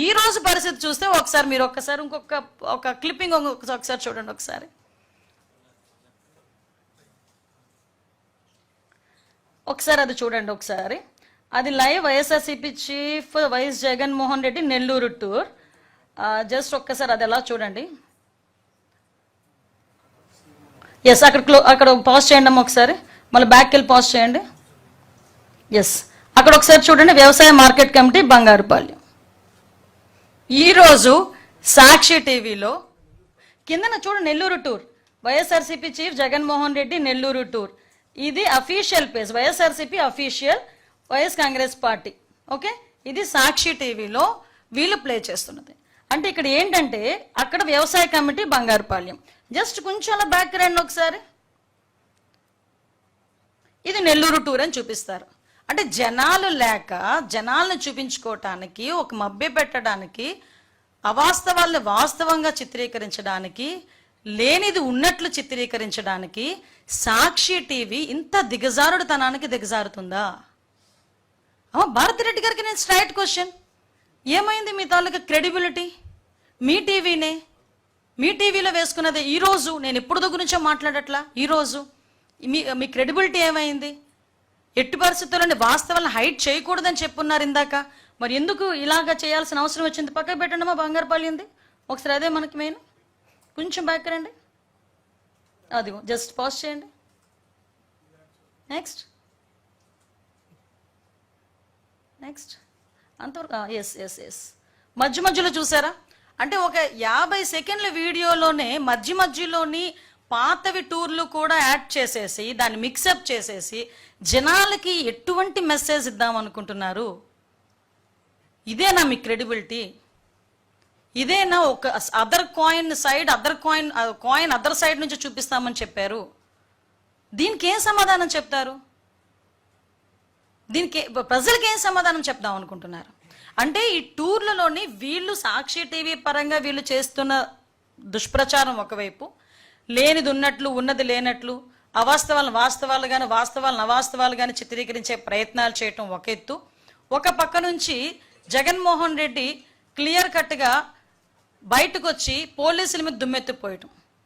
ఈ రోజు పరిస్థితి చూస్తే ఒకసారి మీరు ఇంకొక క్లిప్పింగ్ ఒకసారి చూడండి. ఒకసారి అది చూడండి. ఒకసారి అది live YSRCP chief YS Jaganmohan Reddy Nellore tour. Just ఒక్కసారి అది ఎలా చూడండి. ఎస్, అక్కడ పాజ్ చేయండి అమ్మ. ఒకసారి మళ్ళీ బ్యాక్ వెళ్ళి పాజ్ చేయండి. ఎస్, అక్కడ ఒకసారి చూడండి. వ్యవసాయ మార్కెట్ కమిటీ బంగారుపాలెం. ఈరోజు సాక్షి టీవీలో కిందన చూడండి, Nellore tour, YSRCP chief Jaganmohan Reddy Nellore tour. ఇది official page, YSRCP official, YS Congress party. Okay, ఇది సాక్షి టీవీలో వీళ్ళు ప్లే చేస్తున్నది. అంటే ఇక్కడ ఏంటంటే అక్కడ వ్యవసాయ కమిటీ బంగారుపాలెం. జస్ట్ కొంచెం అలా బ్యాక్ రండి ఒకసారి. ఇది నెల్లూరు టూర్ అని చూపిస్తారు. అంటే జనాలు లేక జనాలను చూపించుకోవటానికి, ఒక మభ్య పెట్టడానికి, అవాస్తవాలను వాస్తవంగా చిత్రీకరించడానికి, లేనిది ఉన్నట్లు చిత్రీకరించడానికి సాక్షి టీవీ ఇంత దిగజారుడుతనానికి దిగజారుతుందా? భారతిరెడ్డి గారికి నేను స్ట్రైట్ క్వశ్చన్, ఏమైంది మీ తాలూకా క్రెడిబిలిటీ? మీ టీవీనే, మీ టీవీలో వేసుకున్నది. ఈరోజు నేను ఎప్పుడు గురించో మాట్లాడట్లా, ఈరోజు మీ క్రెడిబిలిటీ ఏమైంది? ఎట్టి పరిస్థితుల్లోని వాస్తవాలను హైట్ చేయకూడదని చెప్పున్నారు ఇందాక. మరి ఎందుకు ఇలాగా చేయాల్సిన అవసరం వచ్చింది? పక్కకు పెట్టండి మా బంగారుపాలెంది ఒకసారి. అదే మనకి మెయిన్. కొంచెం బ్యాక్ రండి. అది జస్ట్ పాజ్ చేయండి. నెక్స్ట్ అంతవరకు. ఎస్ మధ్యలో చూసారా? అంటే ఒక 50 సెకండ్ల వీడియోలోనే మధ్యలోని పాతవి టూర్లు కూడా యాడ్ చేసేసి దాన్ని మిక్సప్ చేసేసి జనాలకి ఎటువంటి మెసేజ్ ఇద్దాం అనుకుంటున్నారు? ఇదేనా మీ క్రెడిబిలిటీ? ఇదేనా ఒక కాయిన్ అదర్ సైడ్ నుంచి చూపిస్తామని చెప్పారు? దీనికి ఏం సమాధానం చెప్తారు? దీనికి ప్రజలకి ఏం సమాధానం చెప్దాం అనుకుంటున్నారు? అంటే ఈ టూర్లలోని వీళ్ళు సాక్షి టీవీ పరంగా వీళ్ళు చేస్తున్న దుష్ప్రచారం ఒకవైపు, లేనిది ఉన్నట్లు ఉన్నది లేనట్లు, వాస్తవాలను అవాస్తవాలు కానీ చిత్రీకరించే ప్రయత్నాలు చేయటం ఒక ఎత్తు. ఒక పక్క నుంచి జగన్మోహన్ రెడ్డి క్లియర్ కట్గా బయటకు వచ్చి పోలీసుల మీద దుమ్మెత్తిపోయటం.